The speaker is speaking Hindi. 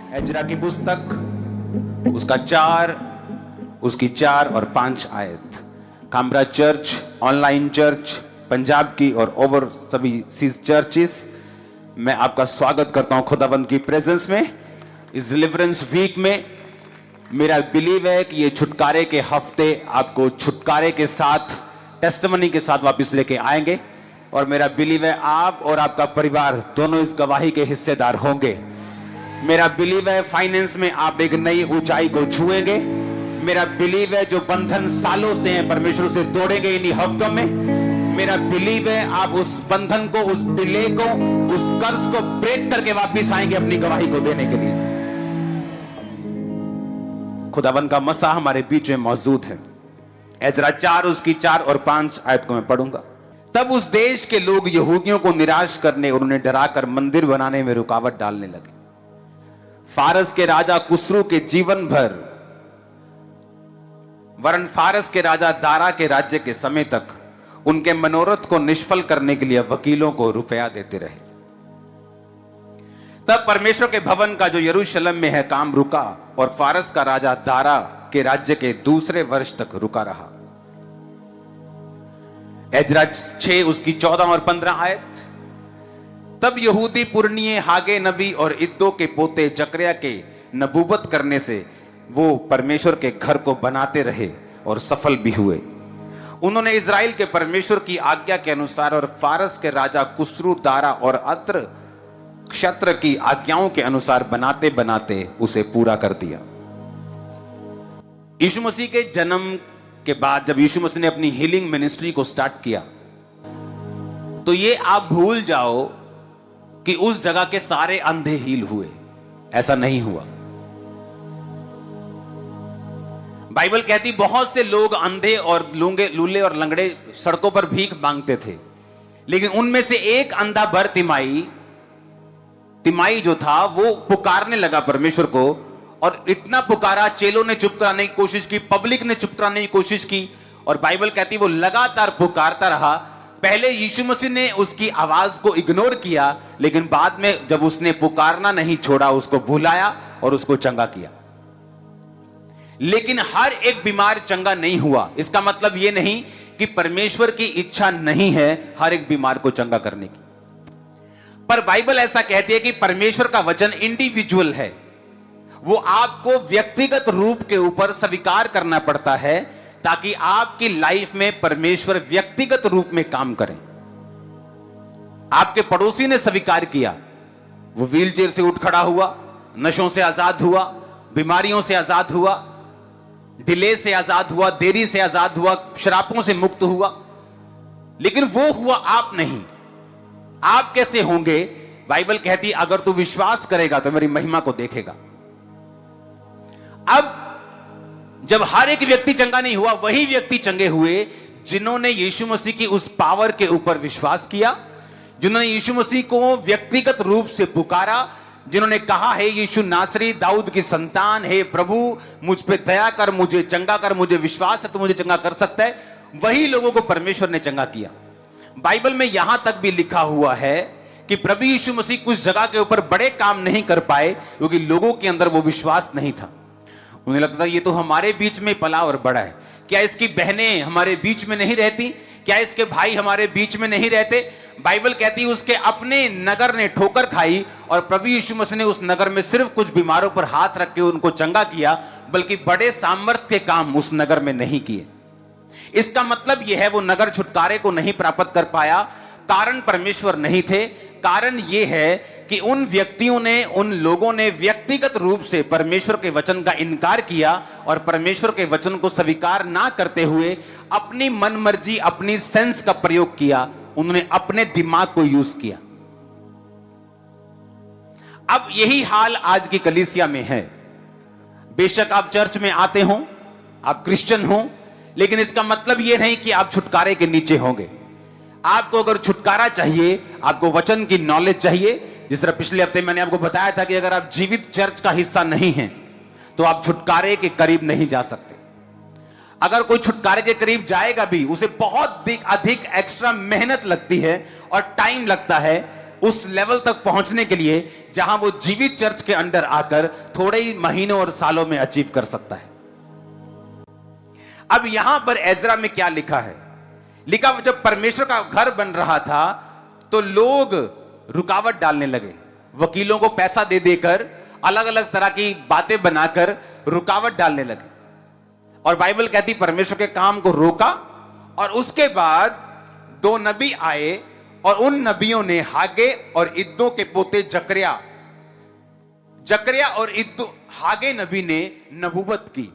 एजरा की पुस्तक उसकी 4 और 5 आयत। Kamra church, online church, Punjab की और ओवर सभी सीज चर्चेस, मैं आपका स्वागत करता हूं खुदाबंद की प्रेजेंस में। इस डिलीवरेंस वीक में मेरा बिलीव है कि ये छुटकारे के हफ्ते आपको छुटकारे के साथ, टेस्टिमनी के साथ वापस लेके आएंगे, और मेरा बिलीव है आप और आपका परिवार दोनों इस गवाही के हिस्सेदार होंगे। मेरा बिलीव है फाइनेंस में आप एक नई ऊंचाई को छुएंगे। मेरा बिलीव है जो बंधन सालों से हैं परमेश्वर से तोड़ेंगे इन्हीं हफ्तों में। मेरा बिलीव है आप उस बंधन को, उस डिले को, उस कर्ज को ब्रेक करके वापस आएंगे अपनी गवाही को देने के लिए। खुदावन का मसा हमारे बीच में मौजूद है। एजरा 4 उसकी 4 और 5 आयत को मैं पढ़ूंगा। तब उस देश के लोग यहूदियों को निराश करने और उन्हें डराकर मंदिर बनाने में रुकावट डालने लगे। फारस के राजा कुसरू के जीवन भर, वरन फारस के राजा दारा के राज्य के समय तक उनके मनोरथ को निष्फल करने के लिए वकीलों को रुपया देते रहे। तब परमेश्वर के भवन का जो यरूशलेम में है काम रुका, और फारस का राजा दारा के राज्य के दूसरे वर्ष तक रुका रहा। एजरा 6 उसकी 14 और 15 आयत। तब यहूदी पुरनिये हागे नबी और इद्दो के पोते जकरिया के नबूवत करने से वो परमेश्वर के घर को बनाते रहे और सफल भी हुए। उन्होंने इज़राइल के परमेश्वर की आज्ञा के अनुसार और फारस के राजा कुसरू, दारा और अत्र क्षत्र की आज्ञाओं के अनुसार बनाते बनाते उसे पूरा कर दिया। यीशु मसीह के जन्म के बाद जब यीशु मसीह ने अपनी हीलिंग मिनिस्ट्री को स्टार्ट किया, तो ये आप भूल जाओ कि उस जगह के सारे अंधे हील हुए। ऐसा नहीं हुआ। बाइबल कहती बहुत से लोग अंधे और लूंगे, लूले और लंगड़े सड़कों पर भीख मांगते थे, लेकिन उनमें से एक अंधा बर तिमाई जो था वो पुकारने लगा परमेश्वर को, और इतना पुकारा, चेलों ने चुप कराने की कोशिश की, पब्लिक ने चुप कराने की कोशिश की, और बाइबल कहती वो लगातार पुकारता रहा। पहले यीशु मसीह ने उसकी आवाज को इग्नोर किया, लेकिन बाद में जब उसने पुकारना नहीं छोड़ा, उसको बुलाया और उसको चंगा किया। लेकिन हर एक बीमार चंगा नहीं हुआ। इसका मतलब यह नहीं कि परमेश्वर की इच्छा नहीं है हर एक बीमार को चंगा करने की, पर बाइबल ऐसा कहती है कि परमेश्वर का वचन इंडिविजुअल है। वो आपको व्यक्तिगत रूप के ऊपर स्वीकार करना पड़ता है ताकि आपकी लाइफ में परमेश्वर व्यक्तिगत रूप में काम करें। आपके पड़ोसी ने स्वीकार किया, वो व्हीलचेयर से उठ खड़ा हुआ, नशों से आजाद हुआ, बीमारियों से आजाद हुआ, डिले से आजाद हुआ, देरी से आजाद हुआ, शराबों से मुक्त हुआ, लेकिन वो हुआ, आप नहीं। आप कैसे होंगे? बाइबल कहती अगर तू विश्वास करेगा तो मेरी महिमा को देखेगा। अब जब हर एक व्यक्ति चंगा नहीं हुआ, वही व्यक्ति चंगे हुए जिन्होंने यीशु मसीह की उस पावर के ऊपर विश्वास किया, जिन्होंने यीशु मसीह को व्यक्तिगत रूप से पुकारा, जिन्होंने कहा है यीशु नासरी दाऊद की संतान है, प्रभु मुझ पे दया कर, मुझे चंगा कर, मुझे विश्वास है तो मुझे चंगा कर सकता है। वही लोगों को परमेश्वर ने चंगा किया। बाइबल में यहां तक भी लिखा हुआ है कि प्रभु यीशु मसीह कुछ जगह के ऊपर बड़े काम नहीं कर पाए क्योंकि लोगों के अंदर वो विश्वास नहीं था। उन्हें लगता था ये तो हमारे बीच में पला और बड़ा है, क्या इसकी बहनें हमारे बीच में नहीं रहती, क्या इसके भाई हमारे बीच में नहीं रहते? बाइबल कहती है उसके अपने नगर ने ठोकर खाई, और प्रभु यीशु मसीह ने उस नगर में सिर्फ कुछ बीमारों पर हाथ रख के उनको चंगा किया, बल्कि बड़े सामर्थ के काम उस नगर में नहीं किए। इसका मतलब यह है वो नगर छुटकारे को नहीं प्राप्त कर पाया। कारण परमेश्वर नहीं थे, कारण यह है कि उन व्यक्तियों ने, उन लोगों ने व्यक्तिगत रूप से परमेश्वर के वचन का इनकार किया, और परमेश्वर के वचन को स्वीकार ना करते हुए अपनी मनमर्जी, अपनी सेंस का प्रयोग किया। उन्होंने अपने दिमाग को यूज किया। अब यही हाल आज की कलीसिया में है। बेशक आप चर्च में आते हो, आप क्रिश्चियन हो, लेकिन इसका मतलब यह नहीं कि आप छुटकारे के नीचे होंगे। आपको अगर छुटकारा चाहिए, आपको वचन की नॉलेज चाहिए। जिस तरह पिछले हफ्ते मैंने आपको बताया था कि अगर आप जीवित चर्च का हिस्सा नहीं हैं तो आप छुटकारे के करीब नहीं जा सकते। अगर कोई छुटकारे के करीब जाएगा भी, उसे बहुत अधिक एक्स्ट्रा मेहनत लगती है और टाइम लगता है। उस लेवल तक पहुंचने के लिए जहां वो जीवित चर्च के अंदर आकर थोड़े ही महीनों और सालों में अचीव कर सकता है। अब यहां पर एजरा में क्या लिखा है? लिखा, जब परमेश्वर का घर बन रहा था तो लोग रुकावट डालने लगे, वकीलों को पैसा दे देकर अलग अलग तरह की बातें बनाकर रुकावट डालने लगे। और बाइबल कहती परमेश्वर के काम को रोका। और उसके बाद 2 नबी आए और उन नबियों ने हागे और इद्दो के पोते जकरिया और इद्दो, हागे नबी ने नबूवत की।